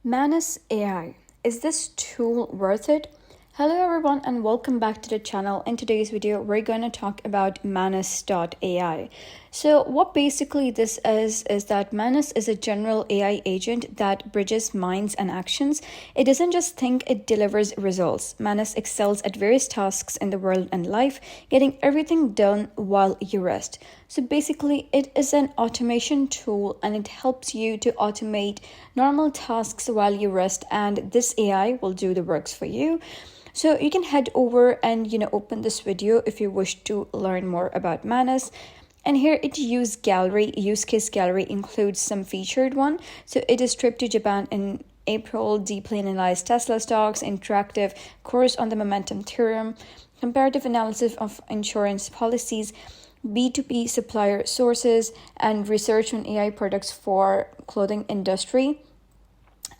Manus AI. Is this tool worth it? Hello everyone and welcome back to the channel. In today's video, we're going to talk about Manus.ai. So what basically this is that Manus is a general AI agent that bridges minds and actions. It doesn't just think, it delivers results. Manus excels at various tasks in the world and life, getting everything done while you rest. So basically, it is an automation tool and it helps you to automate normal tasks while you rest, and this AI will do the works for you. So you can head over and open this video if you wish to learn more about Manus. And here it use case gallery includes some featured one. So it is trip to Japan in April, deeply analyzed Tesla stocks, interactive course on the momentum theorem, comparative analysis of insurance policies, B2B supplier sources, and research on AI products for clothing industry,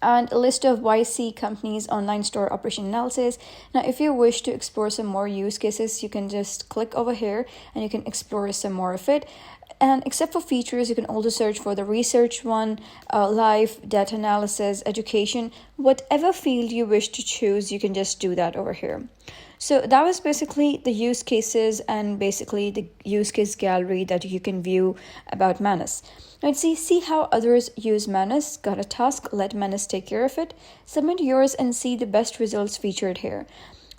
and a list of YC companies' online store operation analysis. Now, if you wish to explore some more use cases, you can just click over here and you can explore some more of it. And except for features, you can also search for the research one, life, data analysis, education, whatever field you wish to choose, you can just do that over here. So that was basically the use cases and basically the use case gallery that you can view about Manus. Now let's see how others use Manus. Got a task, let Manus take care of it. Submit yours and see the best results featured here.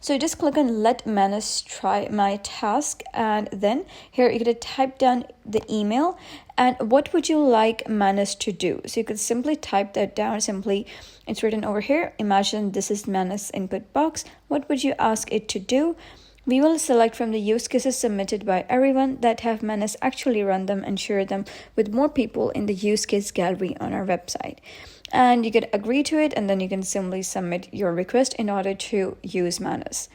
So just click on let Manus try my task, and then here you're going to type down the email and what would you like Manus to do. So you could simply type that down. It's written over here. Imagine this is Manus input box. What would you ask it to do? We will select from the use cases submitted by everyone that have Manus actually run them and share them with more people in the use case gallery on our website. And you can agree to it, and then you can simply submit your request in order to use Manus.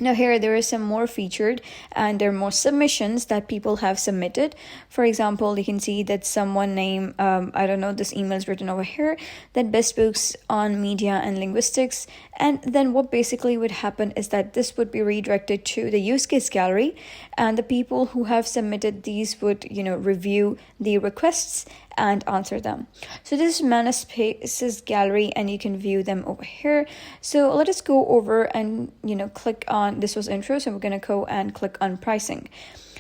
Now here there is some more featured and there are more submissions that people have submitted. For example, you can see that someone named, this email is written over here, that best books on media and linguistics. And then what basically would happen is that this would be redirected to the use case gallery, and the people who have submitted these would, review the requests and answer them. So this is Manus Spaces gallery and you can view them over here. So let us go over and click on, this was intro, so we're going to go and click on pricing.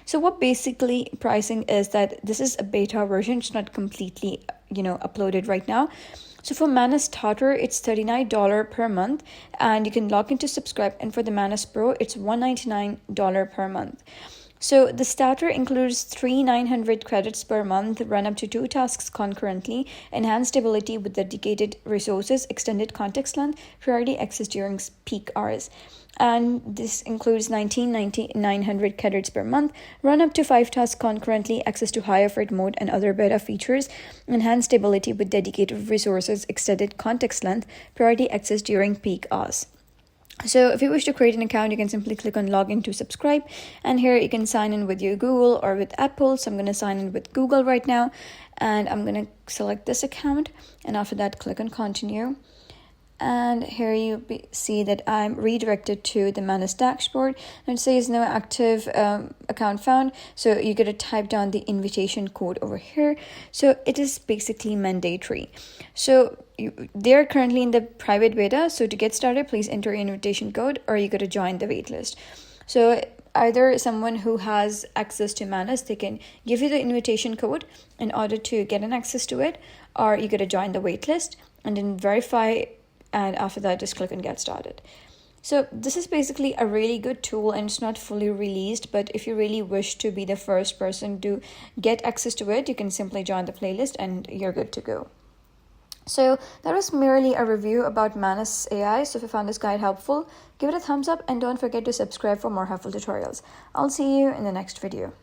So what basically pricing is that this is a beta version, it's not completely uploaded right now. So for Manus Starter, it's $39 per month and you can log in to subscribe, and for the Manus Pro, it's $199 per month. So the starter includes 900 credits per month, run up to 2 tasks concurrently, enhanced ability with dedicated resources, extended context length, priority access during peak hours. And this includes 900 credits per month, run up to 5 tasks concurrently, access to high effort mode and other beta features, enhanced ability with dedicated resources, extended context length, priority access during peak hours. So if you wish to create an account, you can simply click on login to subscribe, and here you can sign in with your Google or with Apple. So I'm going to sign in with Google right now, and I'm going to select this account, and after that click on continue. And here you see that I'm redirected to the Manus dashboard, and it says no active account found. So you got to type down the invitation code over here. So it is basically mandatory. So they're currently in the private beta. So to get started, please enter your invitation code, or you got to join the waitlist. So either someone who has access to Manus, they can give you the invitation code in order to get an access to it, or you got to join the waitlist and then verify. And after that, just click and get started. So this is basically a really good tool, and it's not fully released, but if you really wish to be the first person to get access to it, you can simply join the playlist and you're good to go. So that was merely a review about Manus AI. So if you found this guide helpful, give it a thumbs up and don't forget to subscribe for more helpful tutorials. I'll see you in the next video.